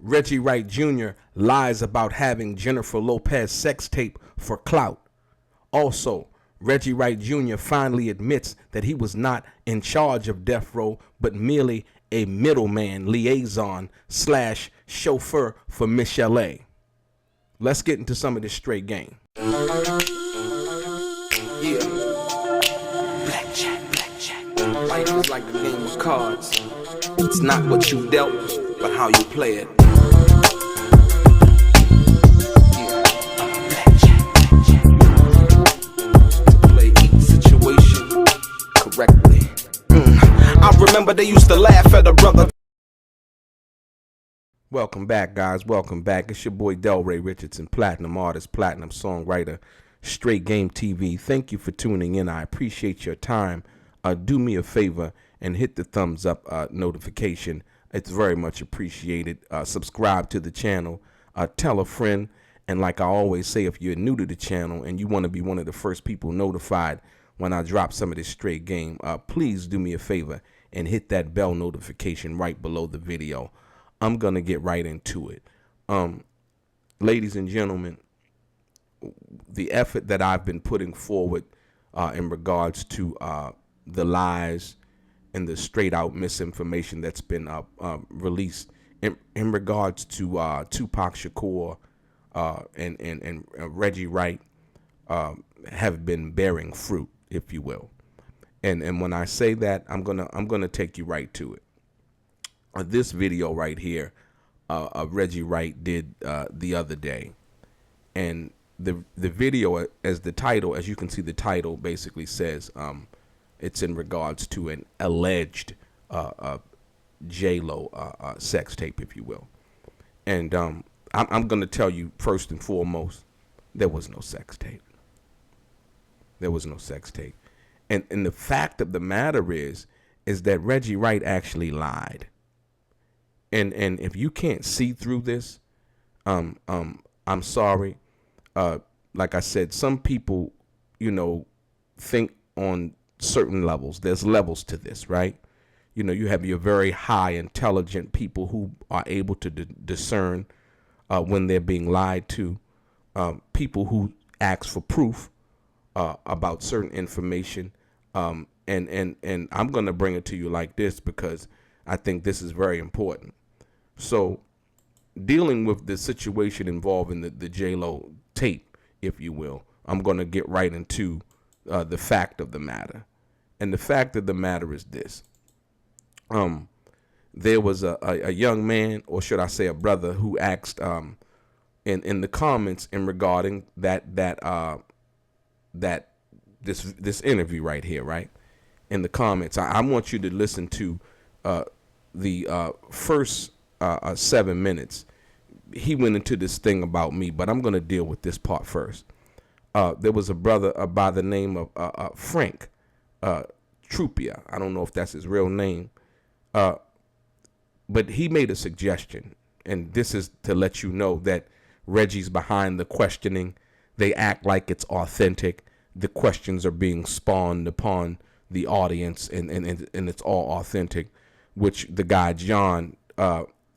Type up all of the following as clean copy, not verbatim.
Reggie Wright Jr. lies about having Jennifer Lopez sex tape for clout. Also, Reggie Wright Jr. finally admits that he was not in charge of Death Row, but merely a middleman, liaison / chauffeur for Michelle A. Let's get into some of this straight game. Yeah. Blackjack. Life is like a game of cards. It's not what you dealt, but how you play it. Yeah. Blackjack. To play each situation correctly. I remember they used to laugh at a brother. Welcome back, guys. Welcome back. It's your boy DELRAY, Richardson, platinum artist, platinum songwriter, Straight Game TV. Thank you for tuning in. I appreciate your time. Do me a favor and hit the thumbs up notification. It's very much appreciated. Subscribe to the channel. Tell a friend. And like I always say, if you're new to the channel and you want to be one of the first people notified when I drop some of this straight game, please do me a favor and hit that bell notification right below the video. I'm going to get right into it. Ladies and gentlemen, the effort that I've been putting forward in regards to the lies and the straight out misinformation that's been released in regards to Tupac Shakur and Reggie Wright have been bearing fruit, if you will. And when I say that, I'm gonna take you right to it. This video right here, Reggie Wright did the other day, and the video, as you can see, the title basically says it's in regards to an alleged J-Lo sex tape, if you will. And I'm going to tell you first and foremost, there was no sex tape. There was no sex tape. And the fact of the matter is that Reggie Wright actually lied. And if you can't see through this, I'm sorry. Like I said, some people, think on certain levels. There's levels to this, right? You have your very high intelligent people who are able to discern when they're being lied to. People who ask for proof about certain information. And I'm going to bring it to you like this because I think this is very important. So dealing with the situation involving the J-Lo tape, if you will, I'm going to get right into the fact of the matter. And the fact of the matter is this. There was a young man, or should I say a brother, who asked in the comments in regarding that this interview right here, right? In the comments, I want you to listen to the first 7 minutes. He went into this thing about me, but I'm going to deal with this part first. There was a brother by the name of Frank Trupia. I don't know if that's his real name, but he made a suggestion, and this is to let you know that Reggie's behind the questioning. They act like it's authentic. The questions are being spawned upon the audience, and it's all authentic, which the guy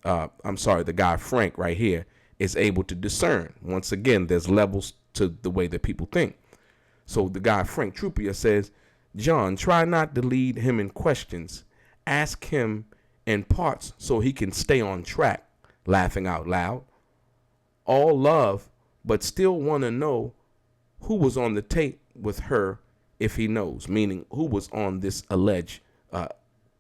the guy Frank right here is able to discern. Once again, there's levels to the way that people think. So the guy Frank Trupia says, John, try not to lead him in questions. Ask him in parts so he can stay on track. Laughing out loud. All love, but still want to know who was on the tape with her if he knows, meaning who was on this alleged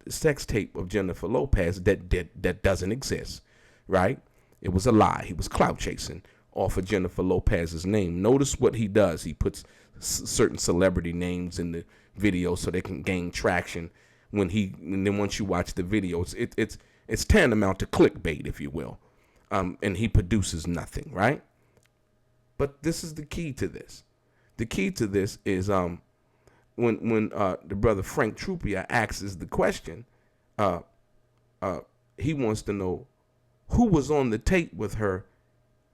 sex tape of Jennifer Lopez that doesn't exist, right? It was a lie. He was clout chasing off of Jennifer Lopez's name. Notice what he does. He puts certain celebrity names in the video so they can gain traction. And then once you watch the video, it's tantamount to clickbait, if you will. And he produces nothing, right? But this is the key to this. The key to this is when the brother Frank Trupia asks the question, he wants to know who was on the tape with her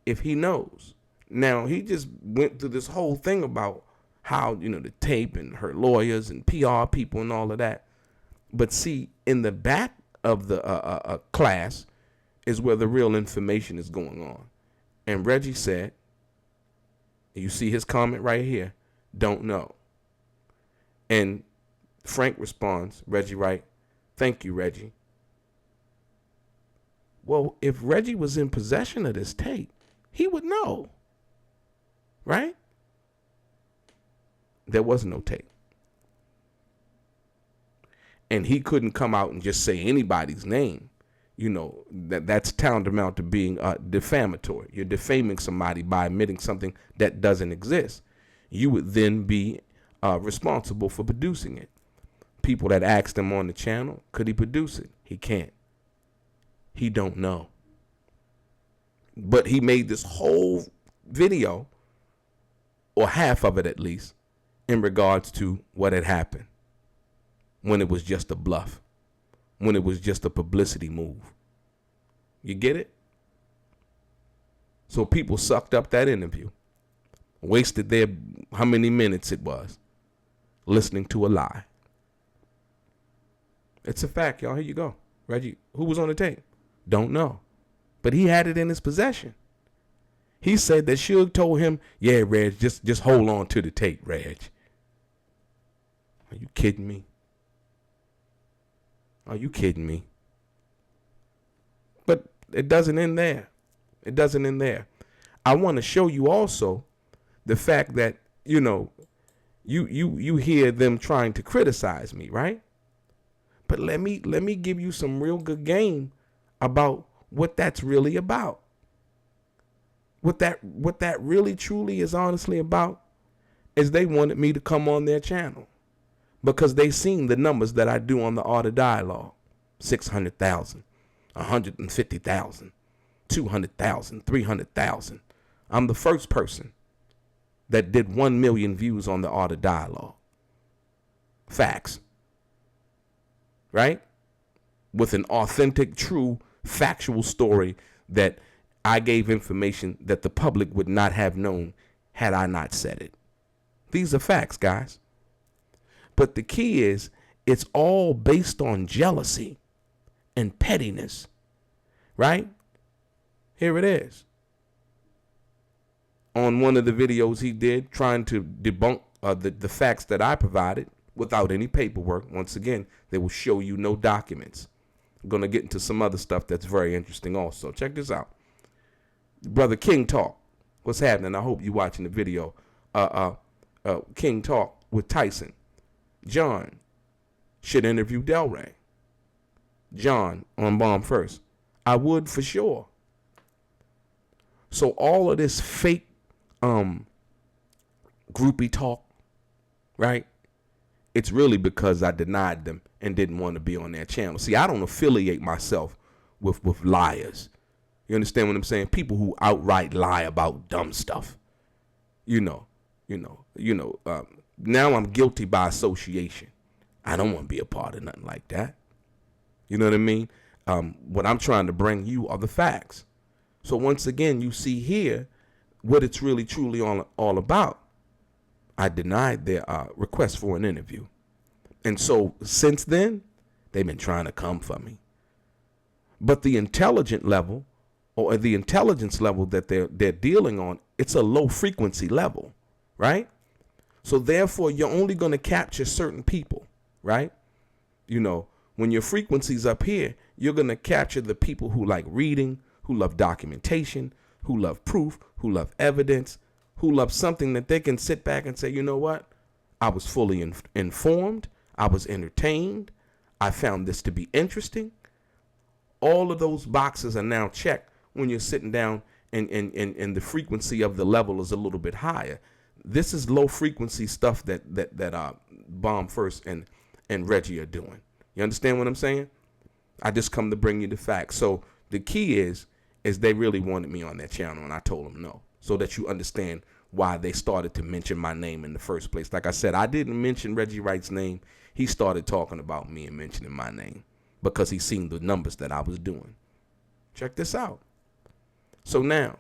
if he knows. Now, he just went through this whole thing about how, the tape and her lawyers and PR people and all of that. But see, in the back of the class, is where the real information is going on. And Reggie said, you see his comment right here, don't know. And Frank responds, Reggie Wright, thank you, Reggie. Well, if Reggie was in possession of this tape, he would know, right? There was no tape. And he couldn't come out and just say anybody's name. You know, that's tantamount to being defamatory. You're defaming somebody by admitting something that doesn't exist. You would then be responsible for producing it. People that asked him on the channel, could he produce it? He can't. He don't know. But he made this whole video, or half of it at least, in regards to what had happened, when it was just a bluff, when it was just a publicity move. You get it? So people sucked up that interview, wasted their, how many minutes it was, listening to a lie. It's a fact, y'all. Here you go. Reggie, who was on the tape? Don't know. But he had it in his possession. He said that Suge told him, yeah, Reg, just hold on to the tape, Reg. Are you kidding me? Are you kidding me? But it doesn't end there. It doesn't end there. I want to show you also the fact that, you know, you hear them trying to criticize me, right? But let me give you some real good game about what that's really about. What that really truly is honestly about is they wanted me to come on their channel because they seen the numbers that I do on the Art of Dialogue. 600,000, 150,000, 200,000, 300,000. I'm the first person that did 1 million views on the Art of Dialogue. Facts. Right? With an authentic, true, factual story that I gave information that the public would not have known had I not said it. These are facts, guys. But the key is, it's all based on jealousy and pettiness, right? Here it is. On one of the videos he did, trying to debunk the facts that I provided without any paperwork. Once again, they will show you no documents. I'm going to get into some other stuff that's very interesting also. Check this out. Brother King Talk. What's happening? I hope you're watching the video. King Talk with Tyson. John should interview DELRAY. John on Bomb First. I would for sure. So all of this fake groupie talk, right? It's really because I denied them and didn't want to be on their channel. See, I don't affiliate myself with liars. You understand what I'm saying? People who outright lie about dumb stuff. Now I'm guilty by association. I don't want to be a part of nothing like that. You know what I mean? What I'm trying to bring you are the facts. So once again, you see here what it's really truly all about. I denied their request for an interview. And so since then, they've been trying to come for me. But the intelligent level, or the intelligence level that they're dealing on, it's a low frequency level, right? So therefore, you're only going to capture certain people, right? You know, when your frequency's up here, you're going to capture the people who like reading, who love documentation, who love proof, who love evidence, who love something that they can sit back and say, you know what? I was fully informed. I was entertained. I found this to be interesting. All of those boxes are now checked when you're sitting down and the frequency of the level is a little bit higher. This is low frequency stuff that Bomb First and Reggie are doing. You understand what I'm saying? I just come to bring you the facts. So the key is they really wanted me on their channel, and I told them no, so that you understand why they started to mention my name in the first place. Like I said, I didn't mention Reggie Wright's name. He started talking about me and mentioning my name because he seen the numbers that I was doing. Check this out. So now,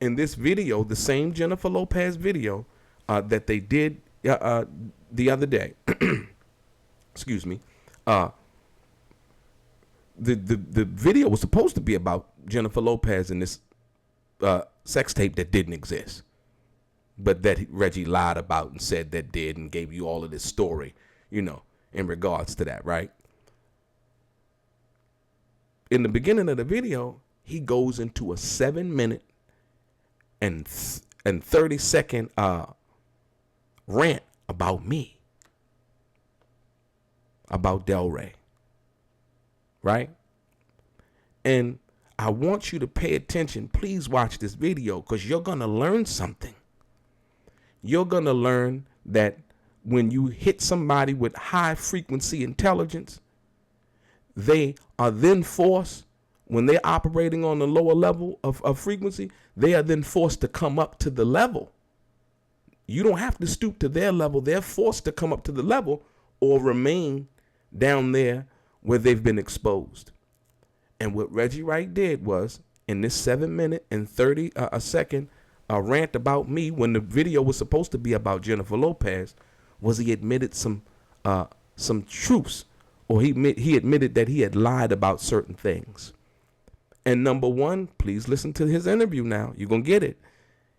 in this video, the same Jennifer Lopez video that they did the other day, excuse me, the video was supposed to be about Jennifer Lopez and this sex tape that didn't exist, but that Reggie lied about and said that did, and gave you all of this story, in regards to that, right? In the beginning of the video, he goes into a 7-minute and 30-second rant about me, about DELRAY, right? And I want you to pay attention. Please watch this video, because you're going to learn something. You're going to learn that when you hit somebody with high frequency intelligence, they are then forced, when they're operating on the lower level of frequency, they are then forced to come up to the level. You don't have to stoop to their level. They're forced to come up to the level or remain down there where they've been exposed. And what Reggie Wright did was, in this 7-minute and 30-second rant about me, when the video was supposed to be about Jennifer Lopez, was he admitted some truths, or he admitted that he had lied about certain things. And number one, please listen to his interview now. You're going to get it.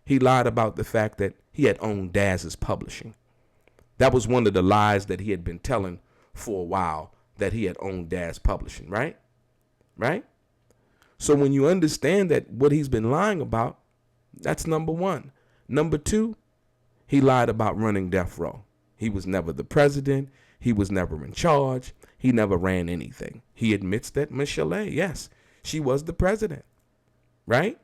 He lied about the fact that he had owned Daz's Publishing. That was one of the lies that he had been telling for a while, that he had owned Daz Publishing, right? Right? So when you understand that what he's been lying about, that's number one. Number two, he lied about running Death Row. He was never the president. He was never in charge. He never ran anything. He admits that Michelle, yes, she was the president, right?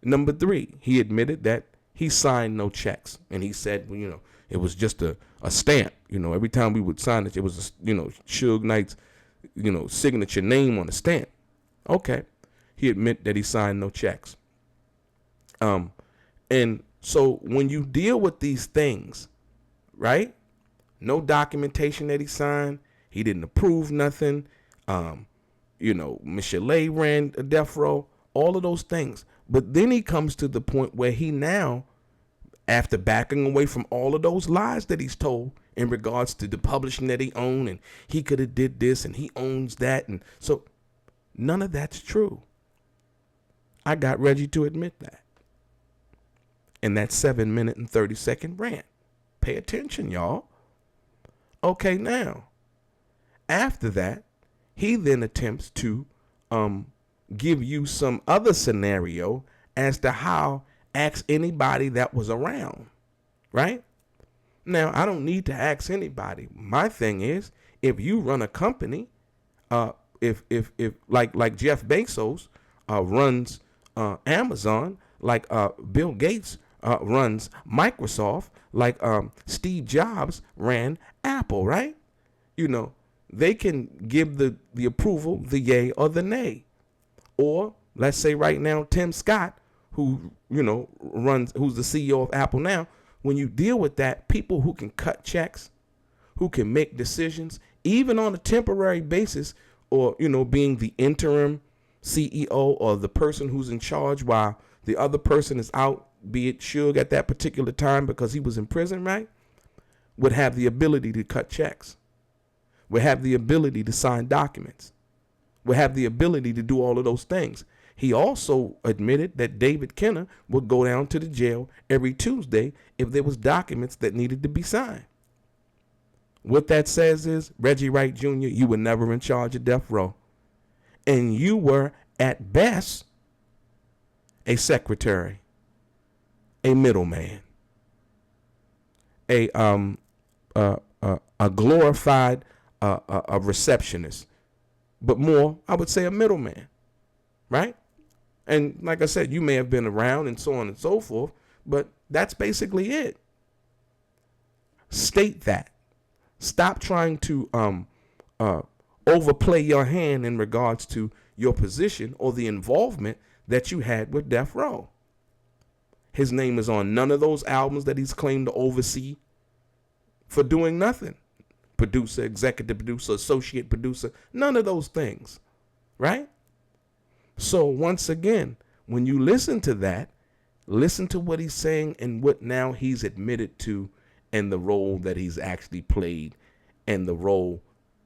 Number three, he admitted that he signed no checks. And he said, well, it was just a stamp. Every time we would sign it, it was, Suge Knight's, signature name on the stamp. Okay. He admitted that he signed no checks. And so when you deal with these things, right? No documentation that he signed. He didn't approve nothing. Michelle ran a Death Row, all of those things. But then he comes to the point where he now, after backing away from all of those lies that he's told in regards to the publishing that he owned, and he could have did this and he owns that. And so none of that's true. I got Reggie to admit that in that 7-minute and 30-second rant. Pay attention, y'all. Okay, now, after that, he then attempts to give you some other scenario as to how, ask anybody that was around, right? Now, I don't need to ask anybody. My thing is, if you run a company, if like Jeff Bezos runs Amazon, like Bill Gates runs Microsoft, like Steve Jobs ran Apple, right? They can give the approval, the yay or the nay. Or let's say right now, Tim Scott, who, who's the CEO of Apple now, when you deal with that, people who can cut checks, who can make decisions, even on a temporary basis, or, being the interim CEO or the person who's in charge while the other person is out, be it Suge at that particular time because he was in prison, right? Would have the ability to cut checks, would have the ability to sign documents, would have the ability to do all of those things. He also admitted that David Kenner would go down to the jail every Tuesday if there was documents that needed to be signed. What that says is, Reggie Wright Jr., you were never in charge of Death Row. And you were, at best, a secretary, a middleman, a glorified a receptionist, but more, I would say, a middleman, right? And like I said, you may have been around and so on and so forth, but that's basically it. State that. Stop trying to overplay your hand in regards to your position or the involvement that you had with Death Row. His name is on none of those albums that he's claimed to oversee for doing nothing. Producer, executive producer, associate producer, none of those things, right? So once again, when you listen to that, listen to what he's saying and what now he's admitted to and the role that he's actually played and the role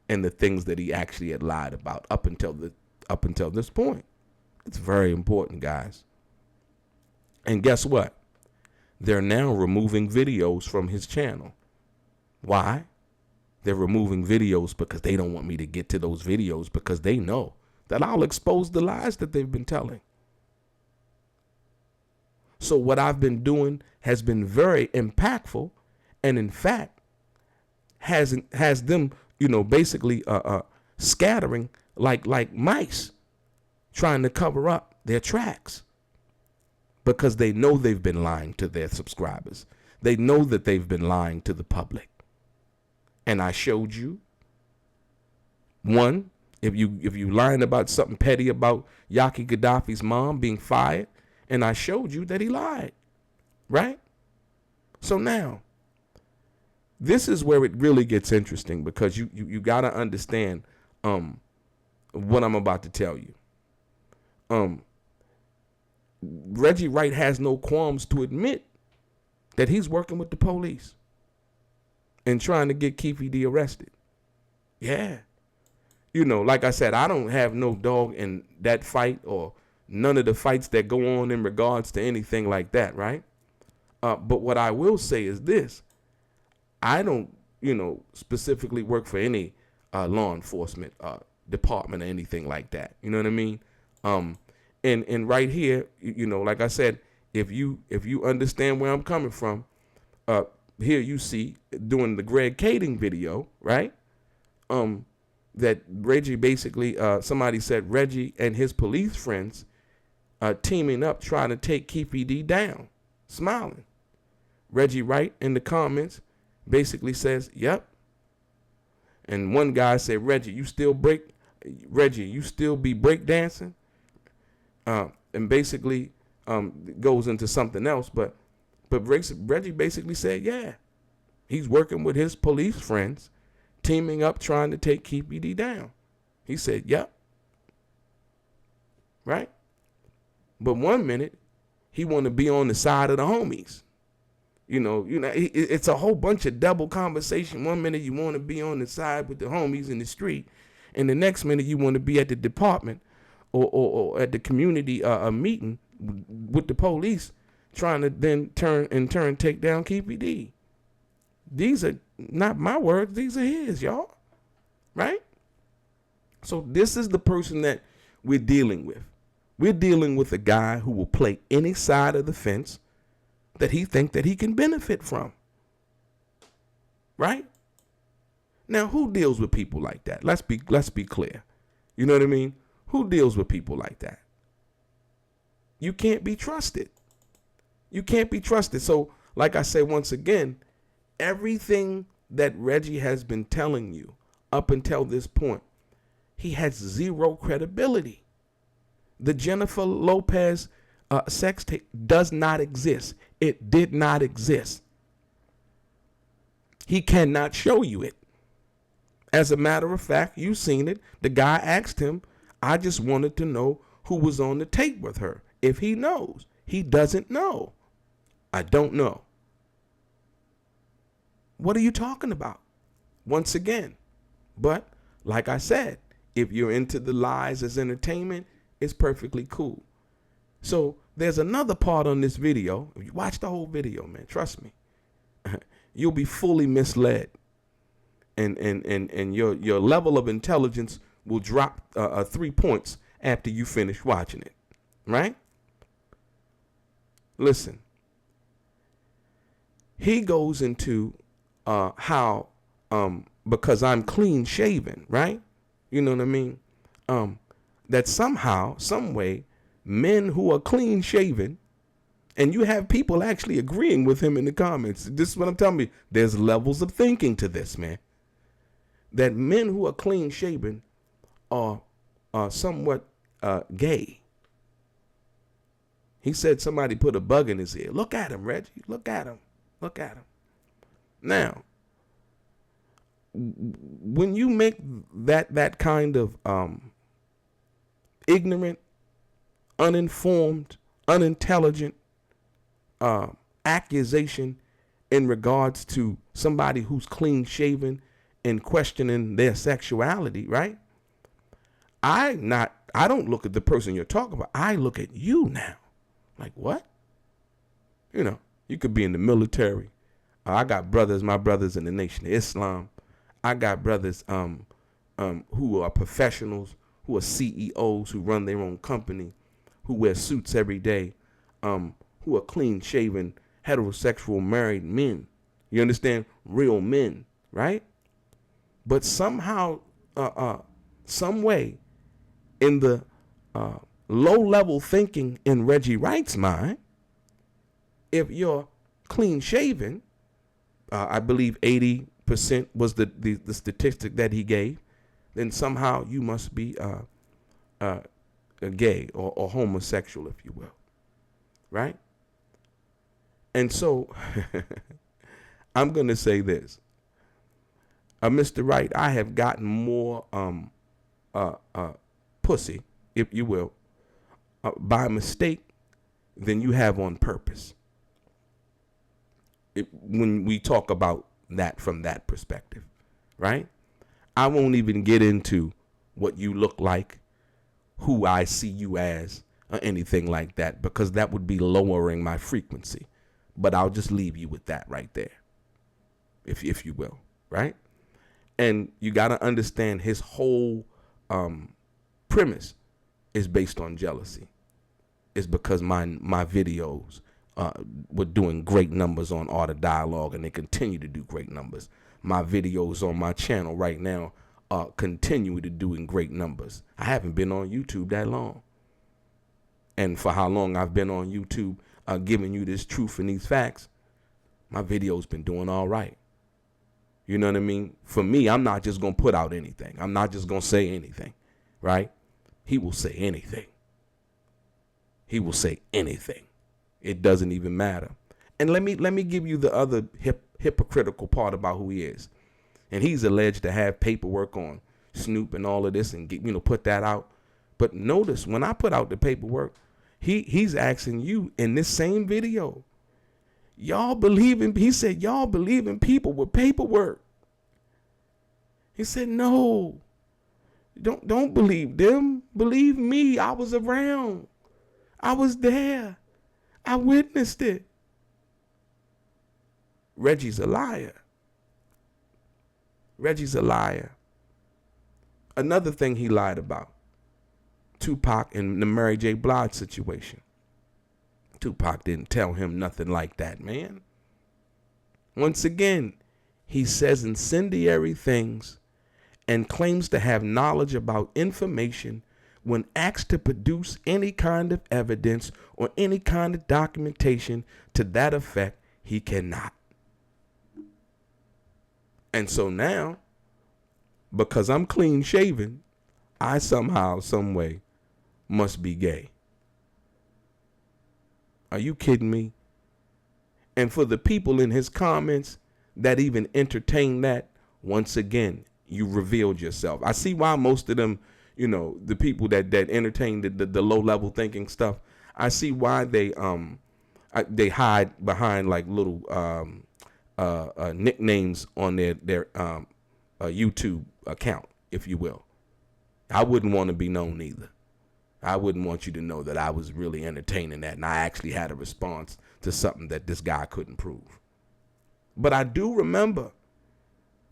and the things that he actually had lied about up until this point. It's very important, guys. And guess what? They're now removing videos from his channel. Why? They're removing videos because they don't want me to get to those videos, because they know that I'll expose the lies that they've been telling. So what I've been doing has been very impactful, and in fact has them, basically scattering like mice, trying to cover up their tracks, because they know they've been lying to their subscribers. They know that they've been lying to the public. And I showed you, one, if you lying about something petty about Yaki Gaddafi's mom being fired, and I showed you that he lied, right? So now, this is where it really gets interesting, because you got to understand what I'm about to tell you. Reggie Wright has no qualms to admit that he's working with the police and trying to get Keefe D arrested. Yeah. Like I said, I don't have no dog in that fight or none of the fights that go on in regards to anything like that, right? But what I will say is this. I don't, specifically work for any law enforcement department or anything like that. You know what I mean? And right here, like I said, if you understand where I'm coming from, here you see doing the Greg Kading video, right? That Reggie basically, somebody said Reggie and his police friends teaming up trying to take Keefe D down, smiling. Reggie Wright in the comments basically says, yep. And one guy said, Reggie, you still be breakdancing? And basically goes into something else. But Reggie basically said, yeah, he's working with his police friends, teaming up, trying to take Keefe D down. He said, yep. Right? But one minute, he want to be on the side of the homies. It's a whole bunch of double conversation. One minute you want to be on the side with the homies in the street, and the next minute you want to be at the department or at the community meeting with the police, trying to then take down Keefe D. These are not my words. These are his, y'all. Right? So this is the person that we're dealing with. We're dealing with a guy who will play any side of the fence that he think that he can benefit from. Right? Now, who deals with people like that? Let's be clear. You know what I mean? Who deals with people like that? You can't be trusted. You can't be trusted. So, like I say once again, everything that Reggie has been telling you up until this point, he has zero credibility. The Jennifer Lopez sex tape does not exist. It did not exist. He cannot show you it. As a matter of fact, you've seen it. The guy asked him, I just wanted to know who was on the tape with her. If he knows. He doesn't know. I don't know. What are you talking about? Once again. But like I said, if you're into the lies as entertainment, it's perfectly cool. So there's another part on this video. If you watch the whole video, man, trust me, you'll be fully misled. And your level of intelligence will drop 3 points after you finish watching it. Right? Listen. He goes into how because I'm clean shaven, right? You know what I mean? That somehow, some way, men who are clean shaven, and you have people actually agreeing with him in the comments. This is what I'm telling you. There's levels of thinking to this, man. That men who are clean shaven are somewhat gay. He said somebody put a bug in his ear. Look at him, Reggie. Look at him. Look at him. Now, when you make that kind of ignorant, uninformed, unintelligent accusation in regards to somebody who's clean shaven and questioning their sexuality, right? I don't look at the person you're talking about. I look at you now. Like, what? You know, you could be in the military. I got brothers, my brothers in the Nation of Islam. I got brothers who are professionals, who are CEOs, who run their own company, who wear suits every day, who are clean-shaven, heterosexual married men. You understand? Real men, right? But somehow, some way, in the low-level thinking in Reggie Wright's mind, if you're clean-shaven, I believe 80% was the statistic that he gave, then somehow you must be a gay or homosexual, if you will, right? And so I'm going to say this. Mr. Wright, I have gotten more pussy, if you will, by mistake than you have on purpose. When we talk about that from that perspective, right? I won't even get into what you look like, who I see you as, or anything like that, because that would be lowering my frequency. But I'll just leave you with that right there, if you will, right? And you got to understand his whole premise is based on jealousy. It's because my videos were doing great numbers on Art of Dialogue, and they continue to do great numbers. My videos on my channel right now continue to doing great numbers. I haven't been on YouTube that long. And for how long I've been on YouTube giving you this truth and these facts, my video's been doing all right. You know what I mean? For me, I'm not just going to put out anything. I'm not just going to say anything, right? He will say anything. He will say anything. It doesn't even matter. And let me give you the other hypocritical part about who he is. And he's alleged to have paperwork on Snoop and all of this and put that out. But notice when I put out the paperwork, he's asking you in this same video, he said, y'all believe in people with paperwork. He said, no, don't believe them. Believe me. I was around. I was there. I witnessed it. Reggie's a liar. Reggie's a liar. Another thing he lied about, Tupac and the Mary J. Blige situation. Tupac didn't tell him nothing like that, man. Once again, he says incendiary things and claims to have knowledge about information when asked to produce any kind of evidence or any kind of documentation to that effect, he cannot. And so now, because I'm clean shaven, I somehow, some way, must be gay. Are you kidding me? And for the people in his comments that even entertain that, once again, you revealed yourself. I see why most of them, the people that entertain the low level thinking stuff, I see why they hide behind like little nicknames on their YouTube account, if you will. I wouldn't want to be known either. I wouldn't want you to know that I was really entertaining that and I actually had a response to something that this guy couldn't prove. But I do remember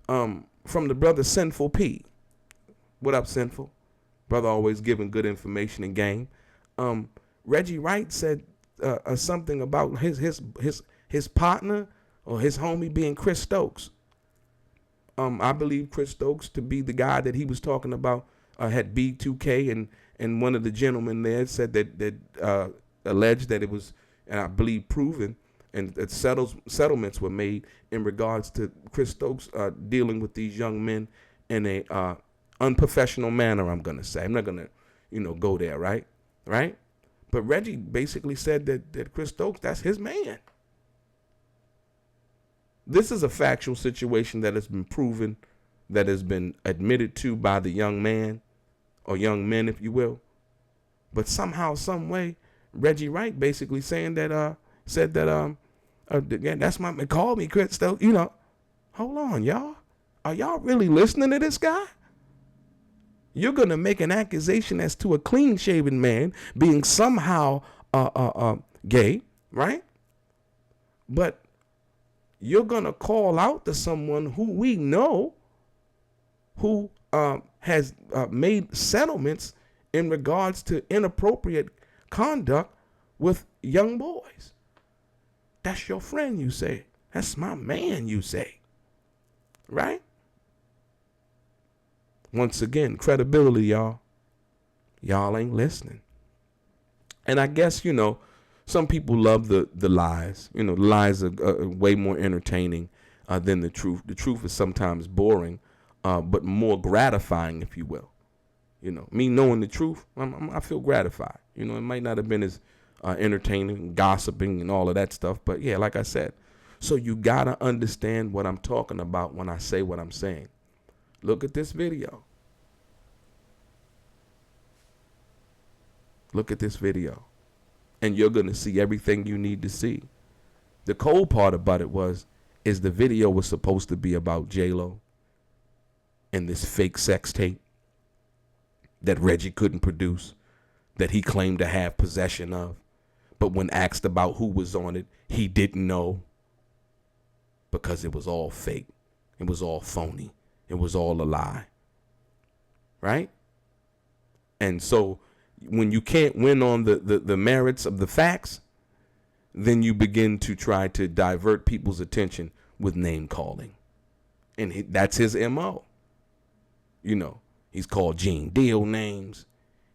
from the brother Sinful P. What up, Sinful? Brother always giving good information and game. Reggie Wright said something about his partner or his homie being Chris Stokes. I believe Chris Stokes to be the guy that he was talking about had B2K, and one of the gentlemen there said that alleged that it was, and I believe proven, and that settlements were made in regards to Chris Stokes dealing with these young men in a unprofessional manner, I'm going to say. I'm not going to, go there, right? Right? But Reggie basically said that Chris Stokes, that's his man. This is a factual situation that has been proven, that has been admitted to by the young man, or young men, if you will. But somehow, some way, Reggie Wright basically saying that, said that, yeah, that's my man, call me Chris Stokes, Hold on, y'all. Are y'all really listening to this guy? You're going to make an accusation as to a clean-shaven man being somehow gay, right? But you're going to call out to someone who we know who has made settlements in regards to inappropriate conduct with young boys. That's your friend, you say. That's my man, you say. Right? Once again, credibility, y'all. Y'all ain't listening. And I guess, some people love the lies. The lies are way more entertaining than the truth. The truth is sometimes boring, but more gratifying, if you will. Me knowing the truth, I feel gratified. It might not have been as entertaining, gossiping, and all of that stuff. But yeah, like I said, so you got to understand what I'm talking about when I say what I'm saying. Look at this video. Look at this video. And you're going to see everything you need to see. The cold part about it is the video was supposed to be about J-Lo and this fake sex tape that Reggie couldn't produce, that he claimed to have possession of. But when asked about who was on it, he didn't know, because it was all fake. It was all phony. It was all a lie. Right? And so when you can't win on the merits of the facts, then you begin to try to divert people's attention with name calling. And that's his MO. He's called Gene Deal names.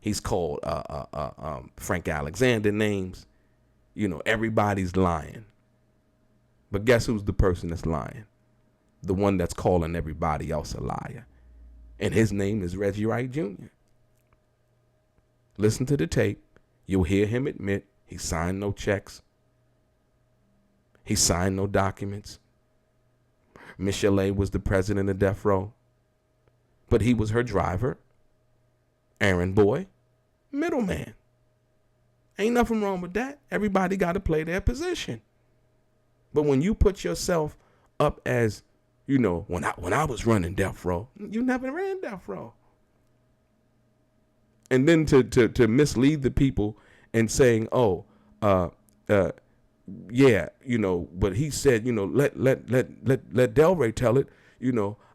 He's called Frank Alexander names. Everybody's lying. But guess who's the person that's lying? The one that's calling everybody else a liar. And his name is Reggie Wright Jr. Listen to the tape. You'll hear him admit he signed no checks. He signed no documents. Michelle A. was the president of Death Row. But he was her driver, errand boy, middleman. Ain't nothing wrong with that. Everybody got to play their position. But when you put yourself up as, when I was running Death Row, you never ran Death Row. And then to mislead the people and saying, but he said, let DELRAY tell it,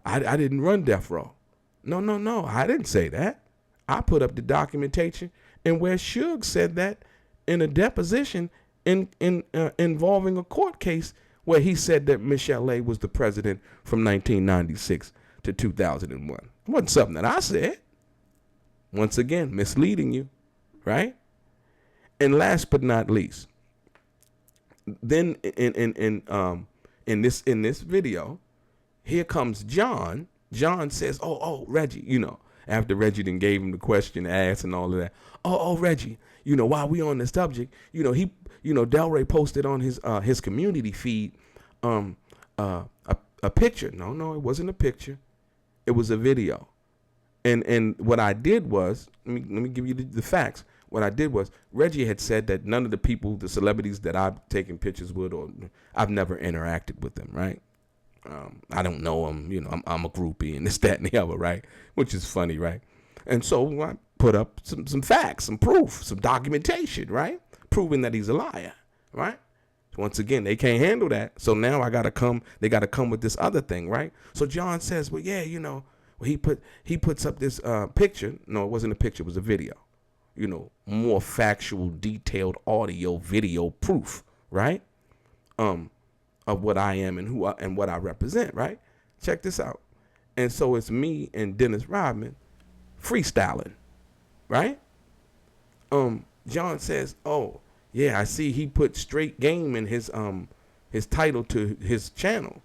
I didn't run Death Row. No, I didn't say that. I put up the documentation, and where Suge said that in a deposition involving a court case where he said that Michelle A. was the president from 1996 to 2001. It wasn't something that I said. Once again, misleading you, right? And last but not least, then in this video, here comes John. John says, Reggie, after Reggie then gave him the question asked and all of that. Reggie, while we on the subject, DELRAY posted on his community feed a picture. No, it wasn't a picture. It was a video. And what I did was, let me give you the facts. What I did was, Reggie had said that none of the people, the celebrities that I've taken pictures with, or I've never interacted with them, right? I don't know them, I'm a groupie and this, that, and the other, right? Which is funny, right? And so I put up some facts, some proof, some documentation, right? Proving that he's a liar, right? Once again, they can't handle that. So now they got to come with this other thing, right? So John says, well, yeah, he puts up this picture. No, it wasn't a picture, it was a video. More factual, detailed audio, video proof, right? Of what I am and what I represent, right? Check this out. And so it's me and Dennis Rodman freestyling, right? John says, oh, yeah, I see he put straight game in his title to his channel.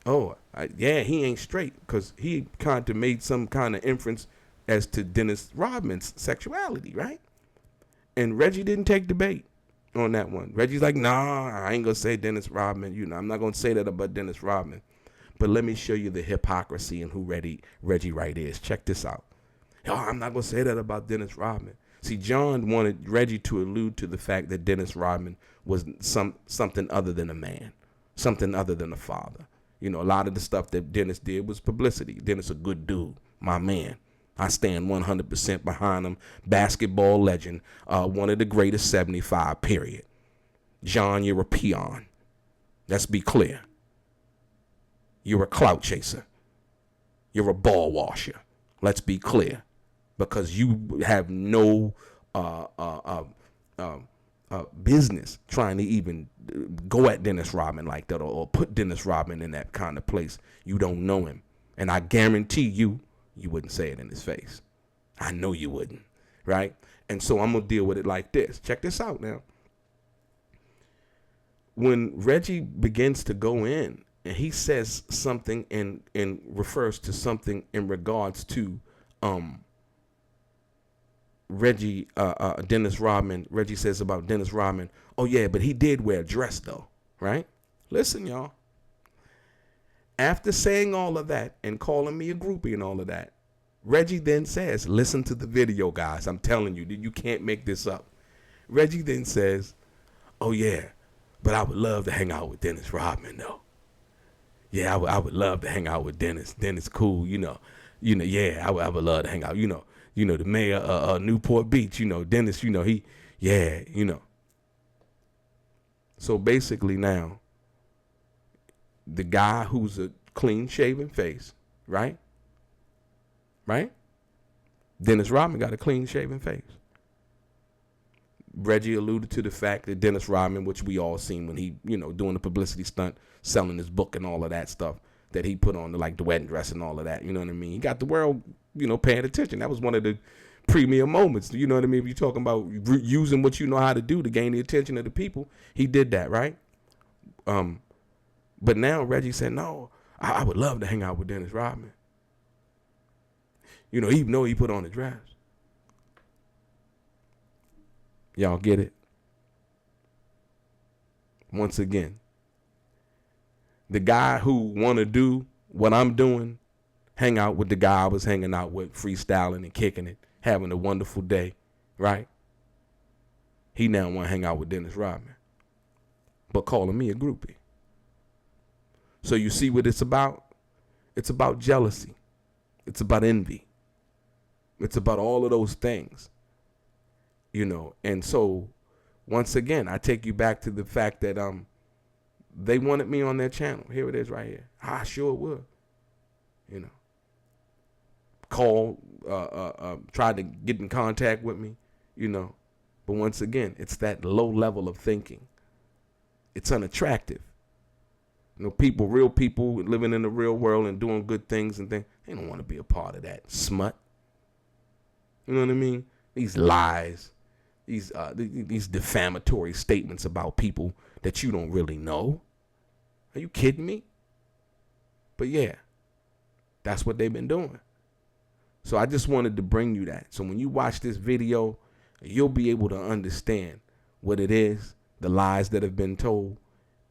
He ain't straight, because he kind of made some kind of inference as to Dennis Rodman's sexuality, right? And Reggie didn't take the bait on that one. Reggie's like, nah, I ain't gonna say Dennis Rodman. I'm not gonna say that about Dennis Rodman. But let me show you the hypocrisy and who Reggie Wright is. Check this out. I'm not gonna say that about Dennis Rodman. See, John wanted Reggie to allude to the fact that Dennis Rodman was something other than a man, something other than a father. You know, a lot of the stuff that Dennis did was publicity. Dennis a good dude, my man. I stand 100% behind him. Basketball legend, one of the greatest 75, period. John, you're a peon. Let's be clear. You're a clout chaser. You're a ball washer. Let's be clear. Because you have no business trying to even go at Dennis Rodman like that, or put Dennis Rodman in that kind of place. You don't know him. And I guarantee you wouldn't say it in his face. I know you wouldn't, right? And so I'm going to deal with it like this. Check this out now. When Reggie begins to go in and he says something and refers to something in regards to Dennis Rodman, Reggie says about Dennis Rodman, oh yeah, but he did wear a dress though, right? Listen, y'all. After saying all of that and calling me a groupie and all of that, Reggie then says, listen to the video, guys. I'm telling you, you can't make this up. Reggie then says, oh yeah, but I would love to hang out with Dennis Rodman though. Yeah, I would love to hang out with Dennis. Dennis cool, yeah, I would love to hang out, the mayor of Newport Beach, Dennis, So basically now, the guy who's a clean-shaven face, right? Dennis Rodman got a clean-shaven face. Reggie alluded to the fact that Dennis Rodman, which we all seen when he, doing the publicity stunt, selling his book and all of that stuff that he put on, like the wedding dress and all of that, you know what I mean? He got the world, paying attention. That was one of the premier moments, you know what I mean? If you're talking about using what you know how to do to gain the attention of the people, he did that, right? But now Reggie said, no, I would love to hang out with Dennis Rodman. Even though he put on the dress. Y'all get it? Once again, the guy who want to do what I'm doing, hang out with the guy I was hanging out with, freestyling and kicking it, having a wonderful day, right? He now want to hang out with Dennis Rodman, but calling me a groupie. So you see what it's about? It's about jealousy. It's about envy. It's about all of those things, And so, once again, I take you back to the fact that they wanted me on their channel. Here it is right here. I sure would. Call, tried to get in contact with me, But once again, it's that low level of thinking. It's unattractive. Real people living in the real world and doing good things and things, they don't want to be a part of that smut. You know what I mean? These lies, these defamatory statements about people that you don't really know. Are you kidding me? But yeah, that's what they've been doing. So I just wanted to bring you that. So when you watch this video, you'll be able to understand what it is, the lies that have been told.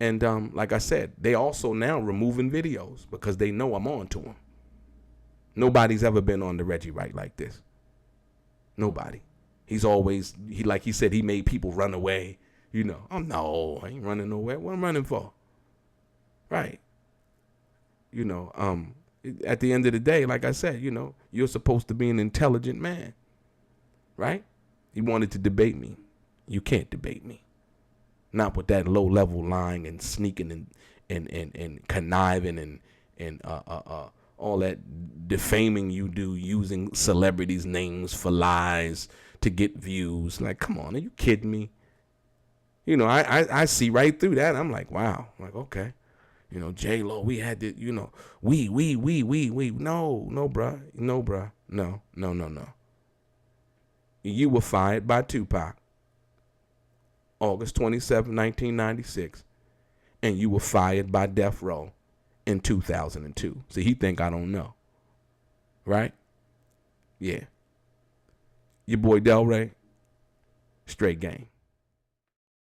And like I said, they also now removing videos because they know I'm on to them. Nobody's ever been on the Reggie Wright like this. Nobody. He's always, like he said, he made people run away. No, I ain't running nowhere. What I'm running for? Right. At the end of the day, like I said, you're supposed to be an intelligent man. Right? He wanted to debate me. You can't debate me. Not with that low level lying and sneaking and conniving and all that defaming you do, using celebrities' names for lies to get views. Like, come on, are you kidding me? I see right through that. I'm like, wow. I'm like, okay. J-Lo, we had to, we. No, bruh. No. You were fired by Tupac. August 27, 1996, and you were fired by Death Row in 2002. See, he think I don't know, right? Yeah. Your boy DELRAY, straight game.